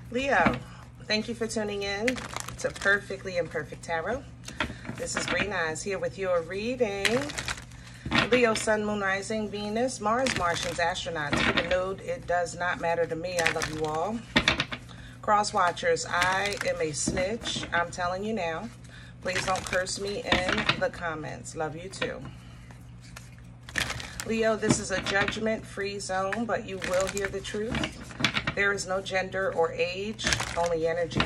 Leo, thank you for tuning in to Perfectly Imperfect Tarot. This is Green Eyes here with your reading. Leo, Sun, Moon, Rising, Venus, Mars, Martians, astronauts. For the node, it does not matter to me. I love you all. Cross watchers, I am a snitch. I'm telling you now. Please don't curse me in the comments. Love you too. Leo, this is a judgment-free zone, but you will hear the truth. There is no gender or age, only energy.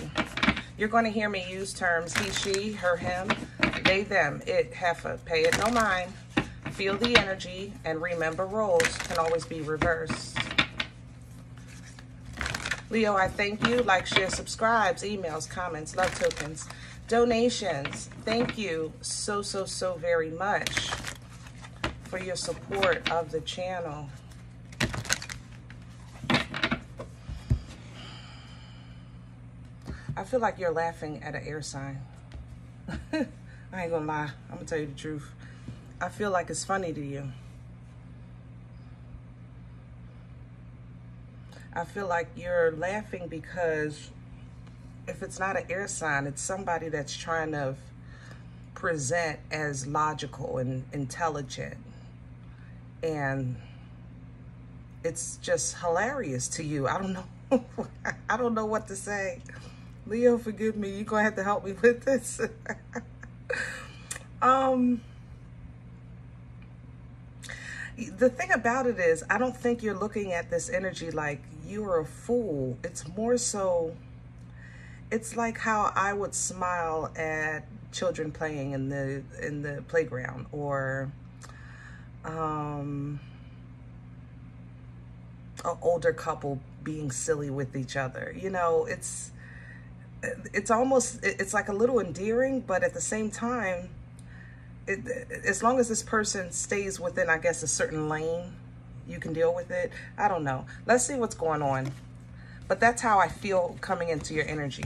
You're going to hear me use terms he, she, her, him, they, them, it, heifer. Pay it no mind. Feel the energy, and remember roles can always be reversed. Leo, I thank you. Like, share, subscribes, emails, comments, love tokens, donations. Thank you so very much for your support of the channel. I feel like you're laughing at an air sign. I ain't gonna lie. I'm gonna tell you the truth. I feel like it's funny to you. I feel like you're laughing because if it's not an air sign, it's somebody that's trying to present as logical and intelligent. And it's just hilarious to you. I don't know. I don't know what to say. Leo, forgive me. You're going to have to help me with this. The thing about it is, I don't think you're looking at this energy like you're a fool. It's more so, it's like how I would smile at children playing in the playground, or an older couple being silly with each other. You know, it's almost, it's like a little endearing, but at the same time, as long as this person stays within, I guess, a certain lane, you can deal with it. I don't know. Let's see what's going on. But that's how I feel coming into your energy.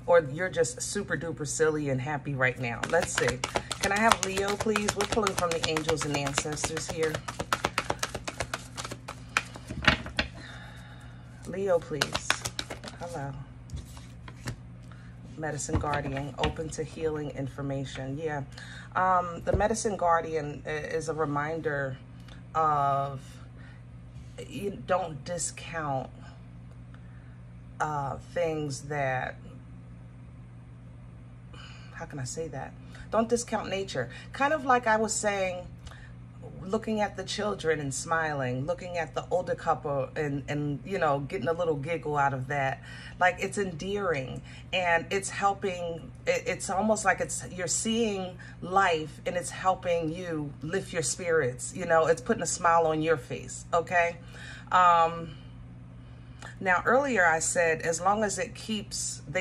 Or you're just super duper silly and happy right now. Let's see. Can I have Leo, please? We're pulling from the angels and ancestors here. Leo, please. Hello. Medicine Guardian, open to healing information. Yeah. The Medicine Guardian is a reminder of, you don't discount things that, how can I say that? Don't discount nature. Kind of like I was saying, looking at the children and smiling, looking at the older couple and you know, getting a little giggle out of that. Like, it's endearing and it's helping. It's almost like you're seeing life and it's helping you lift your spirits. You know, it's putting a smile on your face. Okay. Now, earlier I said, as long as they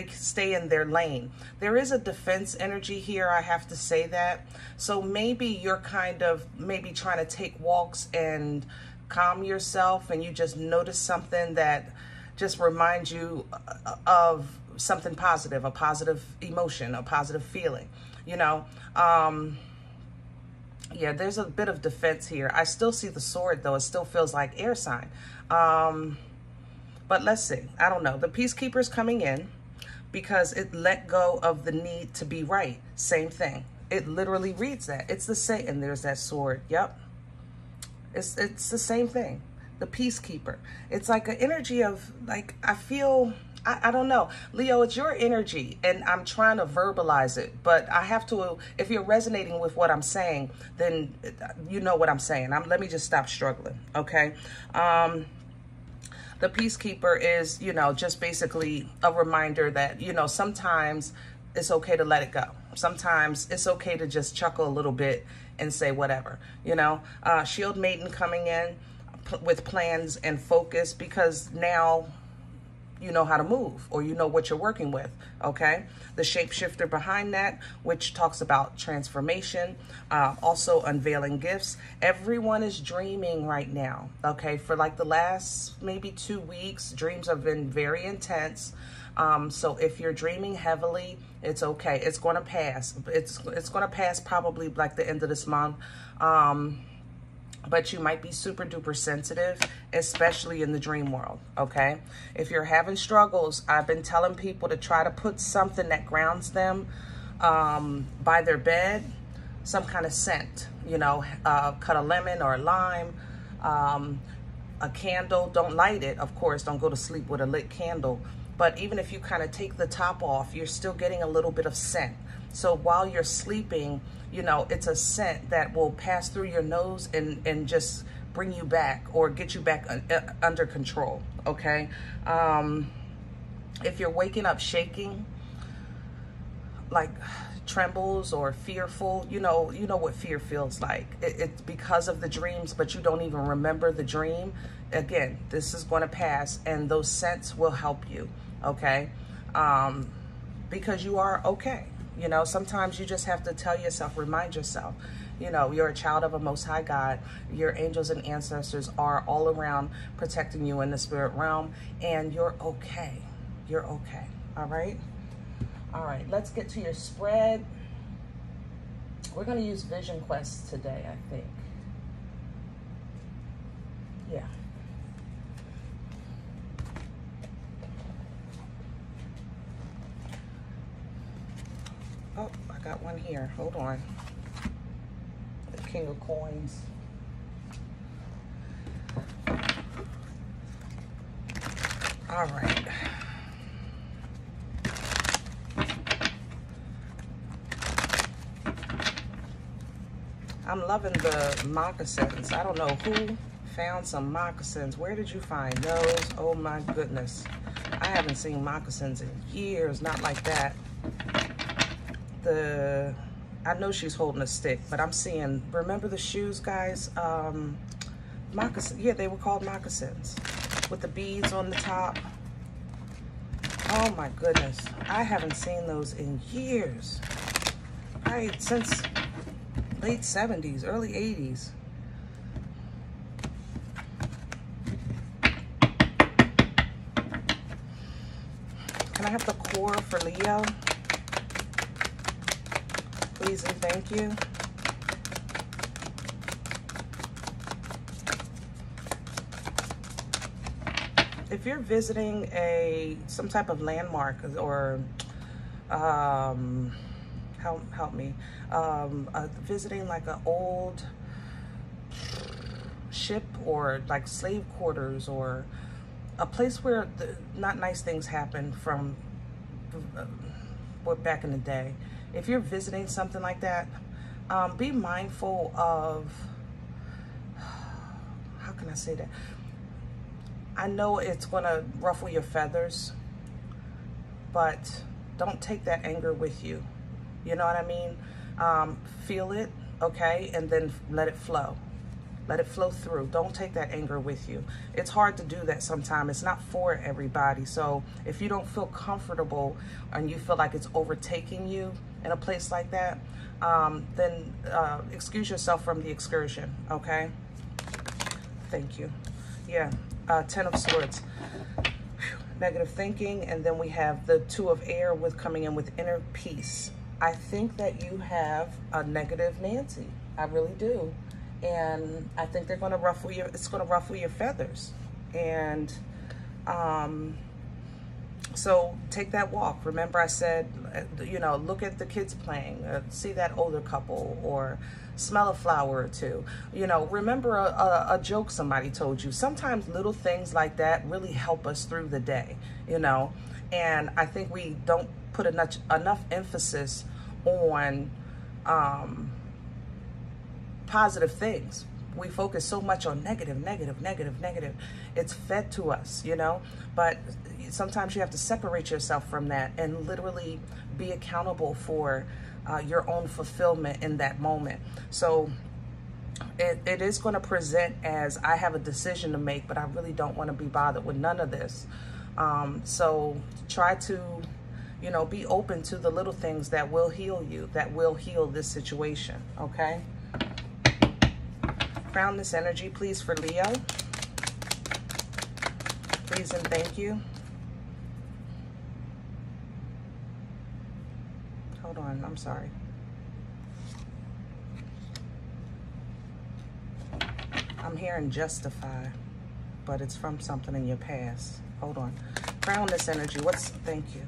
stay in their lane. There is a defense energy here, I have to say that. So maybe you're kind of maybe trying to take walks and calm yourself, and you just notice something that just reminds you of something positive, a positive emotion, a positive feeling, you know. Yeah, there's a bit of defense here. I still see the sword, though. It still feels like air sign. But let's see. I don't know. The Peacekeeper's coming in because it let go of the need to be right. Same thing. It literally reads that. It's the same. And there's that sword. Yep. It's the same thing. The Peacekeeper. It's like an energy of, like, I feel, I don't know. Leo, it's your energy, and I'm trying to verbalize it. But I have to, if you're resonating with what I'm saying, then you know what I'm saying. Let me just stop struggling. Okay. The Peacekeeper is, you know, just basically a reminder that, you know, sometimes it's okay to let it go. Sometimes it's okay to just chuckle a little bit and say whatever, you know. Shield Maiden coming in with plans and focus, because now you know how to move, or you know what you're working with, okay? The Shapeshifter behind that, which talks about transformation, also unveiling gifts. Everyone is dreaming right now, okay? For like the last maybe 2 weeks, dreams have been very intense. So if you're dreaming heavily, it's okay. It's going to pass. It's going to pass probably like the end of this month. but you might be super duper sensitive, especially in the dream world, okay? If you're having struggles, I've been telling people to try to put something that grounds them by their bed, some kind of scent, you know, cut a lemon or a lime, a candle. Don't light it, of course, don't go to sleep with a lit candle, but even if you kind of take the top off, you're still getting a little bit of scent. So while you're sleeping, you know, it's a scent that will pass through your nose and just bring you back or get you back under control, okay? If you're waking up shaking, like trembles or fearful, you know what fear feels like. It's because of the dreams, but you don't even remember the dream. Again, this is going to pass, and those scents will help you, okay? Because you are okay. You know, sometimes you just have to tell yourself, remind yourself, you know, you're a child of a Most High God. Your angels and ancestors are all around protecting you in the spirit realm, and you're okay. You're okay. All right? All right, let's get to your spread. We're going to use Vision Quest today, I think. Yeah. Oh, I got one here. Hold on. The King of Coins. All right. I'm loving the moccasins. I don't know who found some moccasins. Where did you find those? Oh my goodness. I haven't seen moccasins in years. Not like that. I know she's holding a stick, but I'm seeing, remember the shoes, guys? Moccasins. Yeah, they were called moccasins with the beads on the top. Oh my goodness. I haven't seen those in years. Right, since late 70s, early 80s. Can I have the core for Leo? Please and thank you. If you're visiting some type of landmark or help me, visiting like an old ship or like slave quarters or a place where not nice things happen from back in the day. If you're visiting something like that, be mindful of, how can I say that? I know it's gonna ruffle your feathers, but don't take that anger with you. You know what I mean? Feel it, okay? And then let it flow. Let it flow through. Don't take that anger with you. It's hard to do that sometimes. It's not for everybody. So if you don't feel comfortable and you feel like it's overtaking you in a place like that, then excuse yourself from the excursion, okay? Thank you. Yeah, 10 of Swords. Negative thinking, and then we have the 2 of Air with coming in with inner peace. I think that you have a negative Nancy. I really do. And I think they're going to ruffle it's going to ruffle your feathers. And so take that walk. Remember I said, you know, look at the kids playing, see that older couple, or smell a flower or two. You know, remember a joke somebody told you. Sometimes little things like that really help us through the day, you know. And I think we don't put enough emphasis on positive things. We focus so much on negative. It's fed to us, you know, but sometimes you have to separate yourself from that and literally be accountable for your own fulfillment in that moment. So it is going to present as I have a decision to make, but I really don't want to be bothered with none of this. So try to, you know, be open to the little things that will heal you, that will heal this situation, okay? Crown this energy, please, for Leo. Please and thank you. Hold on, I'm sorry. I'm hearing justify, but it's from something in your past. Hold on. Crown this energy. Thank you.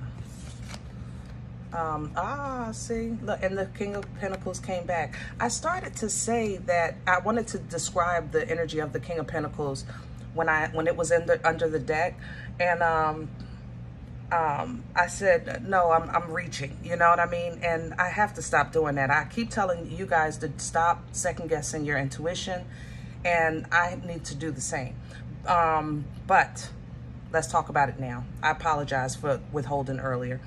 See, look, and the King of Pentacles came back. I started to say that I wanted to describe the energy of the King of Pentacles when it was under the deck, and I said, no, I'm reaching, you know what I mean? And I have to stop doing that. I keep telling you guys to stop second guessing your intuition, and I need to do the same. But let's talk about it now. I apologize for withholding earlier.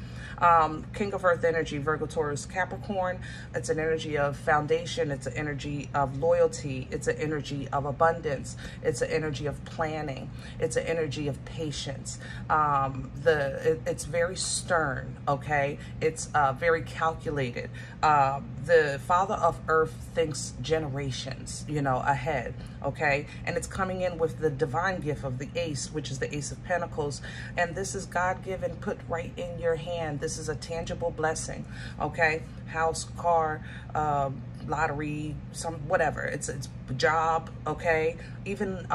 King of Earth energy, Virgo, Taurus, Capricorn. It's an energy of foundation. It's an energy of loyalty. It's an energy of abundance. It's an energy of planning. It's an energy of patience. It's very stern, okay? It's very calculated. The Father of Earth thinks generations, you know, ahead, okay? And it's coming in with the divine gift of the Ace, which is the Ace of Pentacles. And this is God-given, put right in your hand. This is a tangible blessing, okay? House, car, lottery, whatever. It's job, okay? Even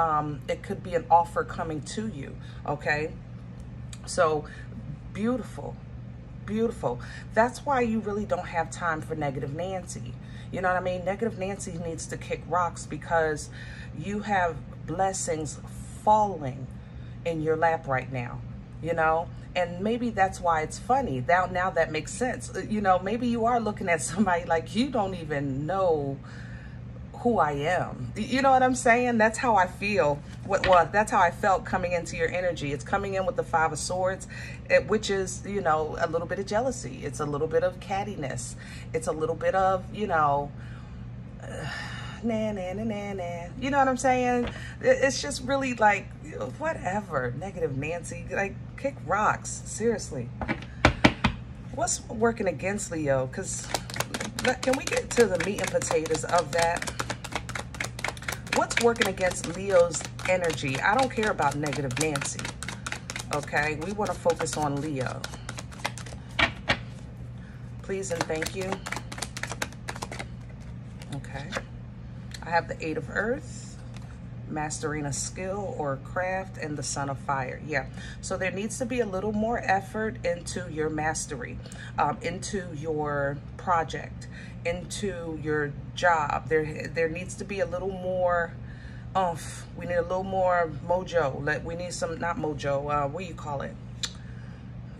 it could be an offer coming to you, okay? So beautiful. Beautiful. That's why you really don't have time for Negative Nancy. You know what I mean? Negative Nancy needs to kick rocks because you have blessings falling in your lap right now, you know? And maybe that's why it's funny. Now that makes sense. You know, maybe you are looking at somebody like you don't even know who I am. You know what I'm saying? That's how I feel. Well, that's how I felt coming into your energy. It's coming in with the Five of Swords, which is, you know, a little bit of jealousy. It's a little bit of cattiness. It's a little bit of, you know, nah. You know what I'm saying? It's just really like, whatever. Negative Nancy. Like, kick rocks. Seriously. What's working against Leo? Because can we get to the meat and potatoes of that? What's working against Leo's energy? I don't care about Negative Nancy. Okay, we want to focus on Leo. Please and thank you. Okay. I have the Eight of Earth, mastering a skill or craft, and the Son of Fire. Yeah, so there needs to be a little more effort into your mastery, into your project, into your job. There needs to be a little more oomph. We need a little more mojo. We need some, not mojo, what do you call it?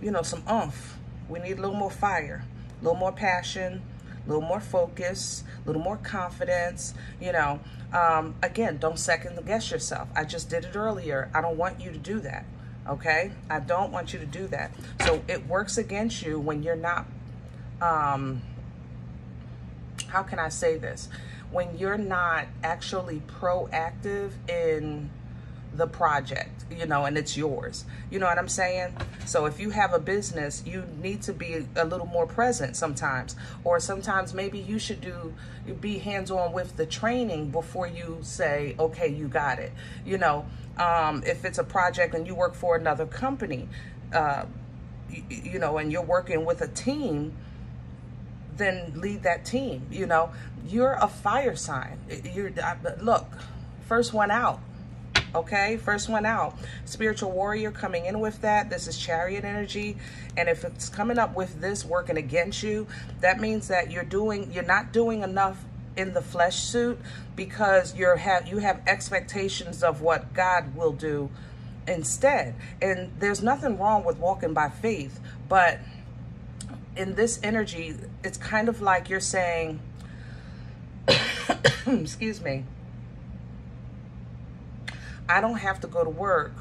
You know, some oomph. We need a little more fire, a little more passion, a little more focus, a little more confidence, you know. Again, don't second guess yourself. I just did it earlier. I don't want you to do that, okay? I don't want you to do that. So it works against you when you're not, how can I say this? When you're not actually proactive in the project, you know, and it's yours. You know what I'm saying? So if you have a business, you need to be a little more present sometimes. Or sometimes maybe you should be hands-on with the training before you say, okay, you got it. You know, if it's a project and you work for another company, you know, and you're working with a team, then lead that team. You know, you're a fire sign. Look, first one out. Okay, first one out. Spiritual warrior coming in with that. This is Chariot energy, and if it's coming up with this working against you, that means that you're not doing enough in the flesh suit, because you have expectations of what God will do instead. And there's nothing wrong with walking by faith, but in this energy, it's kind of like you're saying, excuse me, I don't have to go to work,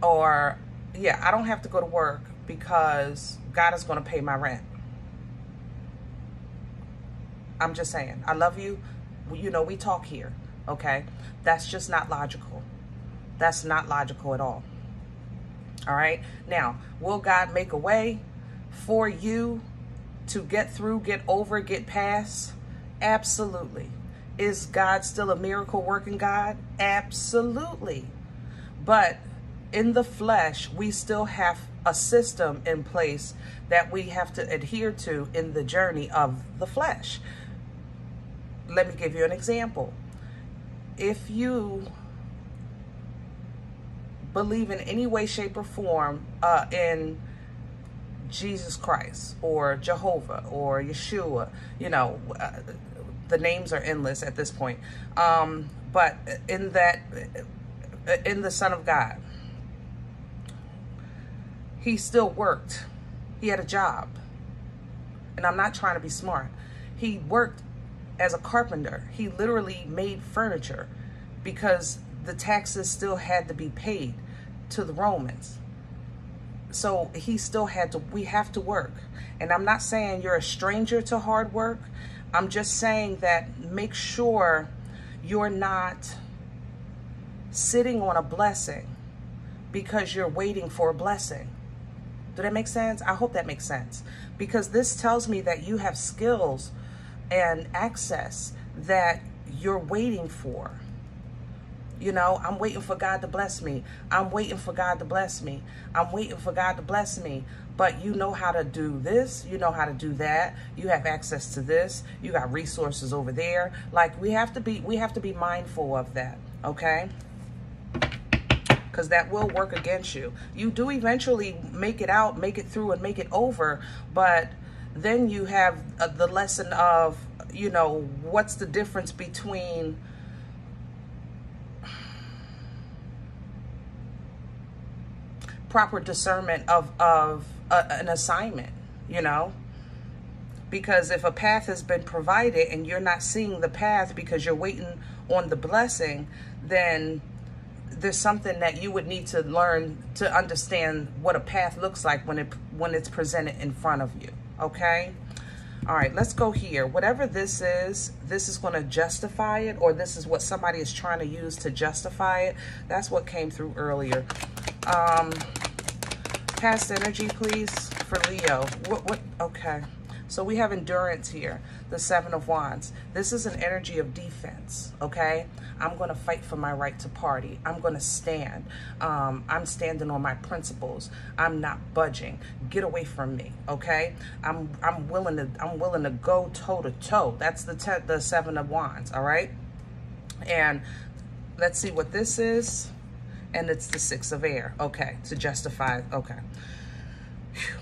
or yeah, I don't have to go to work because God is going to pay my rent. I'm just saying, I love you. You know, we talk here, okay? That's just not logical. That's not logical at all. All right. Now, will God make a way for you to get through, get over, get past? Absolutely. Is God still a miracle working God? Absolutely. But in the flesh, we still have a system in place that we have to adhere to in the journey of the flesh. Let me give you an example. if you believe in any way, shape, or form in Jesus Christ or Jehovah or Yeshua, you know, the names are endless at this point. But in the Son of God, he still worked. He had a job. And I'm not trying to be smart. He worked as a carpenter. He literally made furniture because the taxes still had to be paid to the Romans. So he still had to, we have to work. And I'm not saying you're a stranger to hard work. I'm just saying that make sure you're not sitting on a blessing because you're waiting for a blessing. Do that make sense? I hope that makes sense. Because this tells me that you have skills and access that you're waiting for. You know, I'm waiting for God to bless me. I'm waiting for God to bless me. I'm waiting for God to bless me. But you know how to do this. You know how to do that. You have access to this. You got resources over there. Like we have to be mindful of that. Okay? Because that will work against you. You do eventually make it out, make it through, and make it over. But then you have the lesson of, you know, what's the difference between proper discernment of an assignment, you know? Because if a path has been provided and you're not seeing the path because you're waiting on the blessing, then there's something that you would need to learn to understand what a path looks like when it's presented in front of you. Okay? All right, let's go here. Whatever this is going to justify it, or this is what somebody is trying to use to justify it. That's what came through earlier. Past energy, please, for Leo. What? Okay. So we have endurance here, the Seven of Wands. This is an energy of defense, okay? I'm going to fight for my right to party. I'm going to stand. I'm standing on my principles. I'm not budging. Get away from me, okay? I'm willing to go toe to toe. That's the Seven of Wands, all right? And let's see what this is. And it's the Six of Air, okay, to justify, okay. Whew.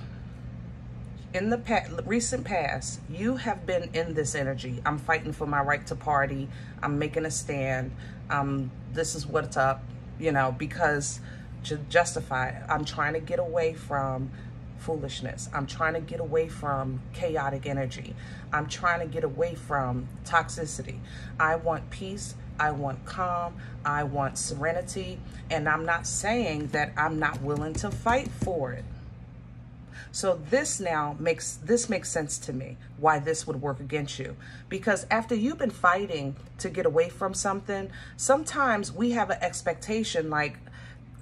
In the recent past, you have been in this energy. I'm fighting for my right to party. I'm making a stand. This is what's up, you know, because to justify it, I'm trying to get away from foolishness. I'm trying to get away from chaotic energy. I'm trying to get away from toxicity. I want peace. I want calm. I want serenity. And I'm not saying that I'm not willing to fight for it. So this now makes sense to me, why this would work against you. Because after you've been fighting to get away from something, sometimes we have an expectation, like,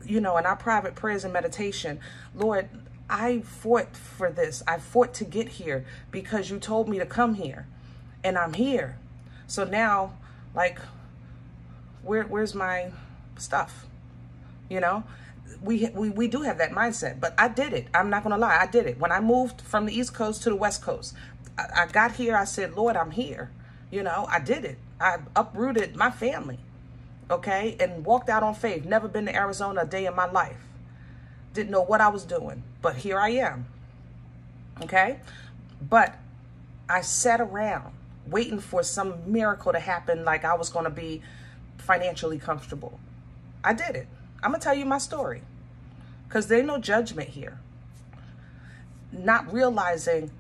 you know, in our private prayers and meditation, Lord, I fought for this. I fought to get here because you told me to come here, and I'm here. So now, like, where's my stuff? You know? We do have that mindset, but I did it. I'm not going to lie. I did it. When I moved from the East Coast to the West Coast, I got here. I said, Lord, I'm here. You know, I did it. I uprooted my family, okay, and walked out on faith. Never been to Arizona a day in my life. Didn't know what I was doing, but here I am, okay? But I sat around waiting for some miracle to happen, like I was going to be financially comfortable. I did it. I'm going to tell you my story because there's no judgment here. Not realizing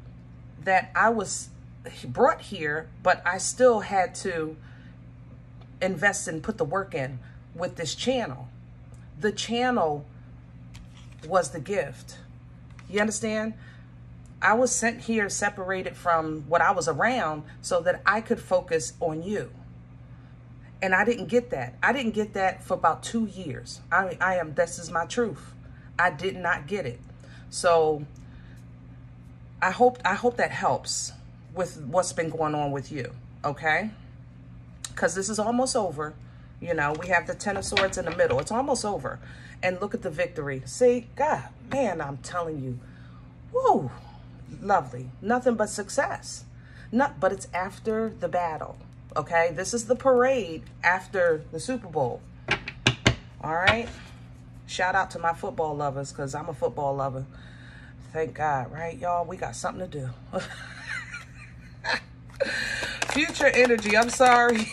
that I was brought here, but I still had to invest and put the work in with this channel. The channel was the gift. You understand? I was sent here separated from what I was around so that I could focus on you. And I didn't get that. I didn't get that for about 2 years. This is my truth. I did not get it. So I hope that helps with what's been going on with you, okay? Because this is almost over. You know, we have the Ten of Swords in the middle. It's almost over. And look at the victory. See, God, man, I'm telling you, woo, lovely. Nothing but success. But it's after the battle. okay? This is the parade after the Super Bowl, all right? Shout out to my football lovers, because I'm a football lover. Thank God, right, y'all? We got something to do. Future energy, I'm sorry.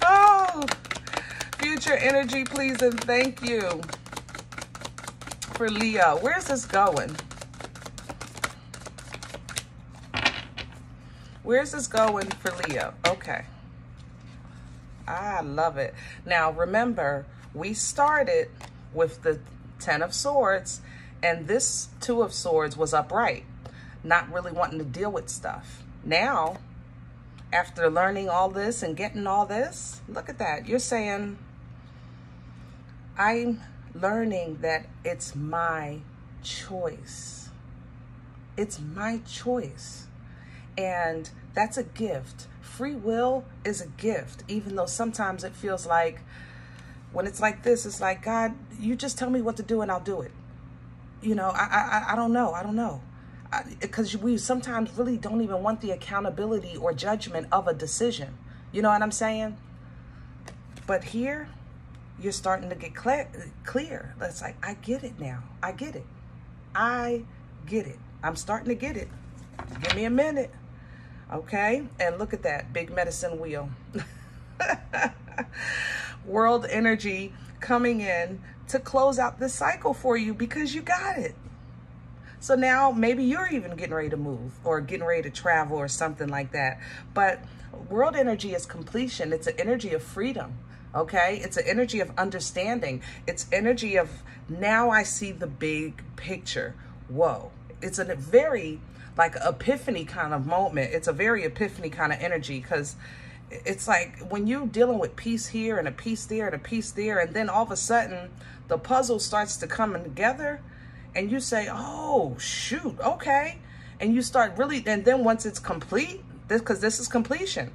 Oh, future energy, please and thank you. For Leo, where's this going? Where's this going for Leo? Okay. I love it. Now, remember, we started with the 10 of Swords, and this 2 of Swords was upright, not really wanting to deal with stuff. Now, after learning all this and getting all this, look at that. You're saying, I'm learning that it's my choice. It's my choice. And that's a gift. Free will is a gift, even though sometimes it feels like, when it's like this, it's like, God, you just tell me what to do and I'll do it. You know, I don't know. I don't know. Because we sometimes really don't even want the accountability or judgment of a decision. You know what I'm saying? But here, you're starting to get clear. It's like, I get it now. I get it. I get it. I'm starting to get it. Give me a minute. Okay? And look at that big medicine wheel. World energy coming in to close out this cycle for you because you got it. So now maybe you're even getting ready to move or getting ready to travel or something like that. But world energy is completion. It's an energy of freedom. Okay? It's an energy of understanding. It's energy of, now I see the big picture. Whoa. It's a very like epiphany kind of moment. It's a very epiphany kind of energy, because it's like when you're dealing with piece here and a piece there and a piece there, and then all of a sudden the puzzle starts to come together and you say, oh, shoot, okay. And you start really, and then once it's complete, because this is completion,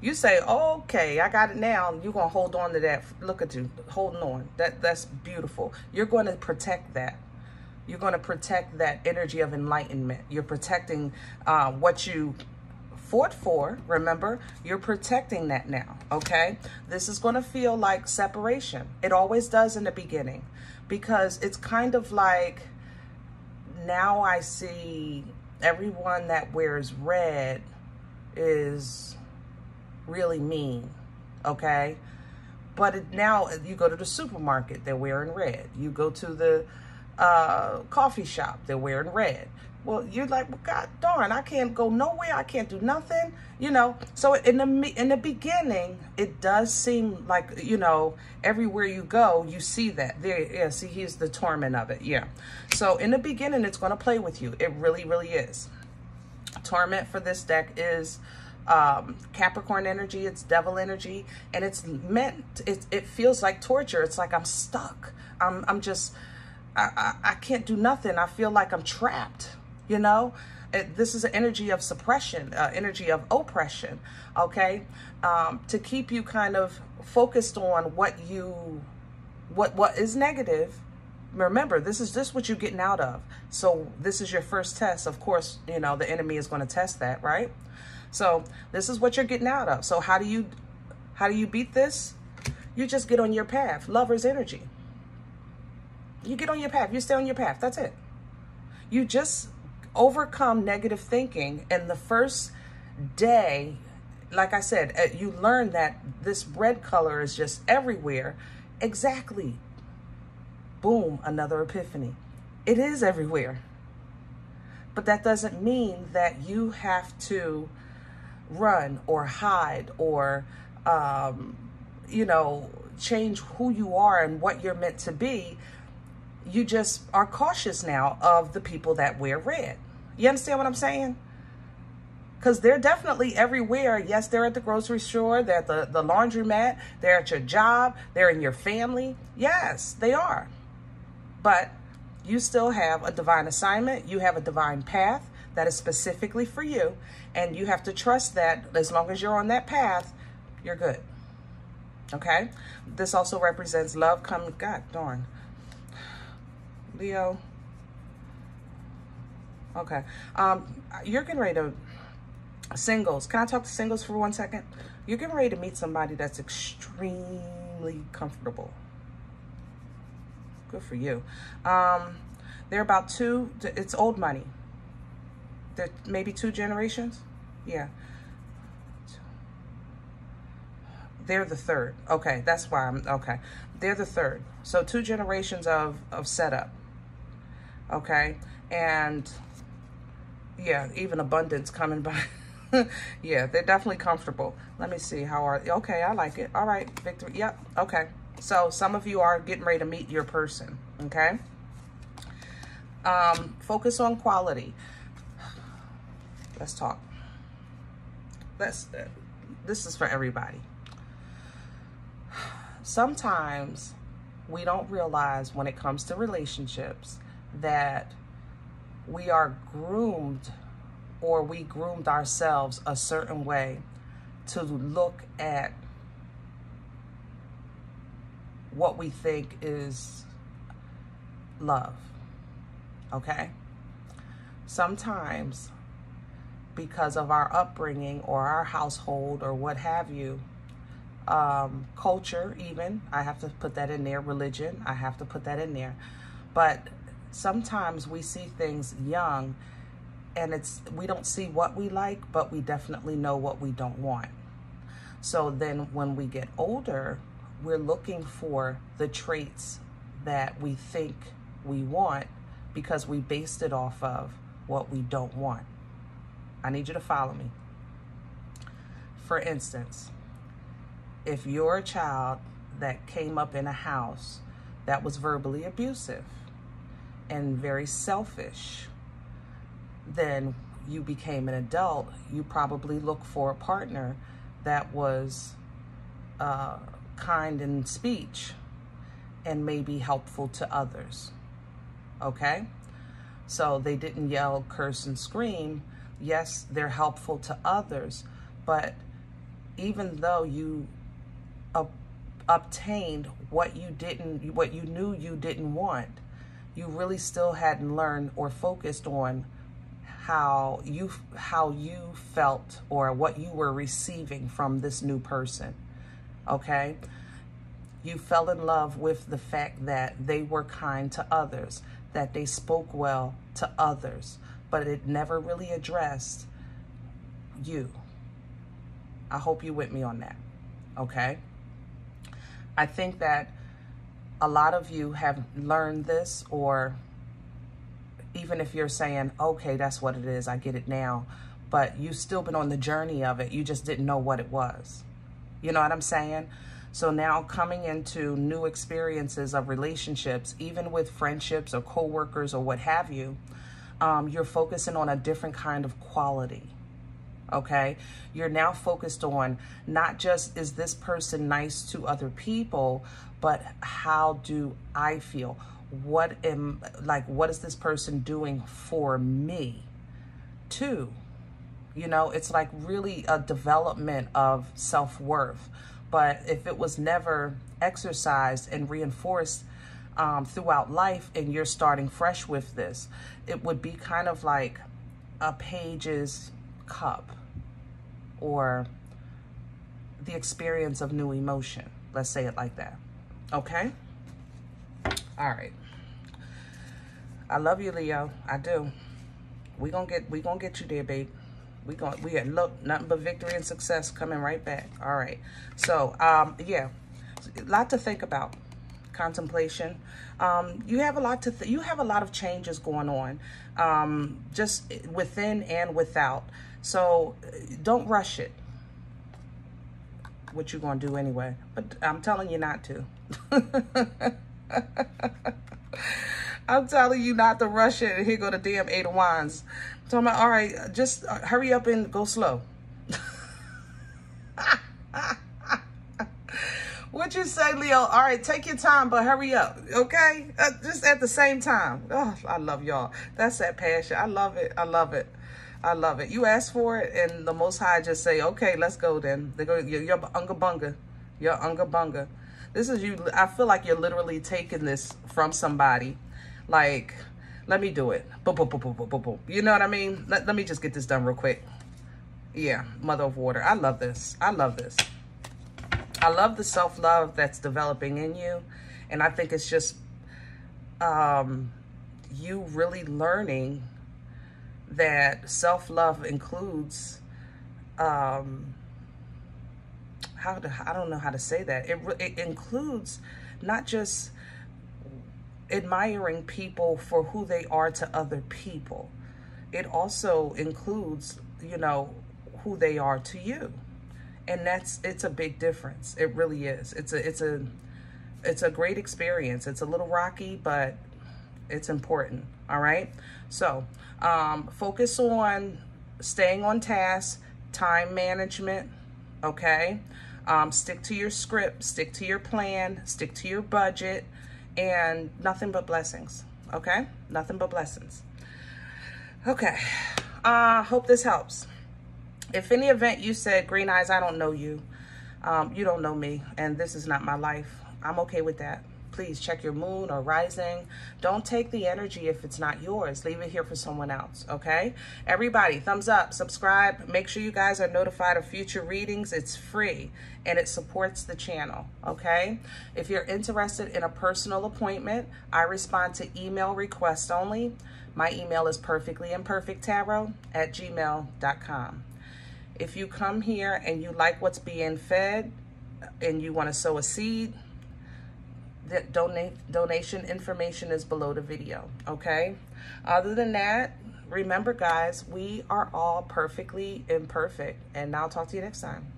you say, okay, I got it now. You're going to hold on to that. Look at you, holding on. That's beautiful. You're going to protect that. You're going to protect that energy of enlightenment. You're protecting what you fought for. Remember, you're protecting that now, okay? This is going to feel like separation. It always does in the beginning, because it's kind of like, now I see everyone that wears red is really mean, okay? But now you go to the supermarket, they're wearing red. You go to the coffee shop, they're wearing red. Well, you're like, well, God darn, I can't go nowhere. I can't do nothing, you know? So in the beginning, it does seem like, you know, everywhere you go, you see that. There, yeah, see, here's the torment of it, yeah. So in the beginning, it's going to play with you. It really, really is. Torment for this deck is Capricorn energy, it's devil energy, and it's meant, it feels like torture. It's like I'm stuck. I'm just, I can't do nothing. I feel like I'm trapped, you know? This is an energy of suppression, energy of oppression, okay? To keep you kind of focused on what is negative. Remember, this is just what you're getting out of. So this is your first test. Of course, you know, the enemy is going to test that, right? So this is what you're getting out of. So how do you beat this? You just get on your path. Lover's energy. You get on your path. You stay on your path. That's it. You just overcome negative thinking. And the first day, like I said, you learn that this red color is just everywhere. Exactly. Boom, another epiphany. It is everywhere. But that doesn't mean that you have to run or hide or, you know, change who you are and what you're meant to be. You just are cautious now of the people that wear red. You understand what I'm saying? Because they're definitely everywhere. Yes, they're at the grocery store. They're at the laundromat. They're at your job. They're in your family. Yes, they are. But you still have a divine assignment. You have a divine path that is specifically for you. And you have to trust that as long as you're on that path, you're good. Okay? This also represents love coming. God darn. Leo. Okay. You're getting ready to, singles. Can I talk to singles for 1 second? You're getting ready to meet somebody that's extremely comfortable. Good for you. They're about it's old money. They're maybe 2 generations. Yeah. They're the third. Okay, that's why okay. They're the third. So 2 generations of setup. Okay. And yeah, even abundance coming by. Yeah, they're definitely comfortable. Let me see, okay, I like it. All right, Victory, yep, okay. So some of you are getting ready to meet your person, okay? Focus on quality. Let's talk. This is for everybody. Sometimes we don't realize when it comes to relationships that we are groomed, or we groomed ourselves a certain way to look at what we think is love, okay? Sometimes because of our upbringing or our household or what have you, culture even, I have to put that in there, religion, I have to put that in there. But sometimes we see things young and we don't see what we like, but we definitely know what we don't want. So then when we get older, we're looking for the traits that we think we want because we based it off of what we don't want. I need you to follow me. For instance, if you're a child that came up in a house that was verbally abusive and very selfish, then you became an adult, you probably look for a partner that was kind in speech and maybe helpful to others, okay? So they didn't yell, curse, and scream. Yes, they're helpful to others, but even though you obtained what you knew you didn't want, you really still hadn't learned or focused on how you felt or what you were receiving from this new person, okay? You fell in love with the fact that they were kind to others, that they spoke well to others, but it never really addressed you. I hope you're with me on that, okay? I think that a lot of you have learned this, or even if you're saying, okay, that's what it is, I get it now, but you've still been on the journey of it, you just didn't know what it was. You know what I'm saying? So now coming into new experiences of relationships, even with friendships or coworkers or what have you, you're focusing on a different kind of quality, okay? You're now focused on not just, is this person nice to other people, but how do I feel? What is this person doing for me too? You know, it's like really a development of self-worth. But if it was never exercised and reinforced throughout life, and you're starting fresh with this, it would be kind of like a Page's cup, or the experience of new emotion. Let's say it like that. Okay? All right. I love you, Leo. I do. We gonna get you there, babe. We got nothing but victory and success coming right back. All right. So yeah, a lot to think about. Contemplation. You have a lot of changes going on, just within and without. So don't rush it. What you gonna do anyway? But I'm telling you not to. I'm telling you not to rush it. And here go the damn 8 of Wands. I'm talking about, all right, just hurry up and go slow. What you say, Leo? All right, take your time, but hurry up, okay? Just at the same time. Oh, I love y'all. That's that passion. I love it. I love it. I love it. You asked for it, and the Most High just say, okay, let's go then. They go, you're unga bunga. You're unga bunga. This is you. I feel like you're literally taking this from somebody. Like Let me do it. Boom, boom, boom, boom, boom, boom, boom. You know what I mean? Let me just get this done real quick. Yeah, Mother of Water. I love this. I love this. I love the self-love that's developing in you. And I think it's just you really learning that self-love includes, I don't know how to say that. It includes not just admiring people for who they are to other people. It also includes, you know, who they are to you. And it's a big difference. It really is. It's a great experience. It's a little rocky, but it's important. All right. So focus on staying on task, time management. Okay. Stick to your script, stick to your plan, stick to your budget, and nothing but blessings. Okay. Nothing but blessings. Okay. Hope this helps. If in the event you said, Green Eyes, I don't know you, you don't know me, and this is not my life, I'm okay with that. Please check your moon or rising. Don't take the energy if it's not yours. Leave it here for someone else, okay? Everybody, thumbs up, subscribe. Make sure you guys are notified of future readings. It's free, and it supports the channel, okay? If you're interested in a personal appointment, I respond to email requests only. My email is perfectlyimperfecttarot@gmail.com. If you come here and you like what's being fed and you want to sow a seed, the donation information is below the video, okay? Other than that, remember, guys, we are all perfectly imperfect. And I'll talk to you next time.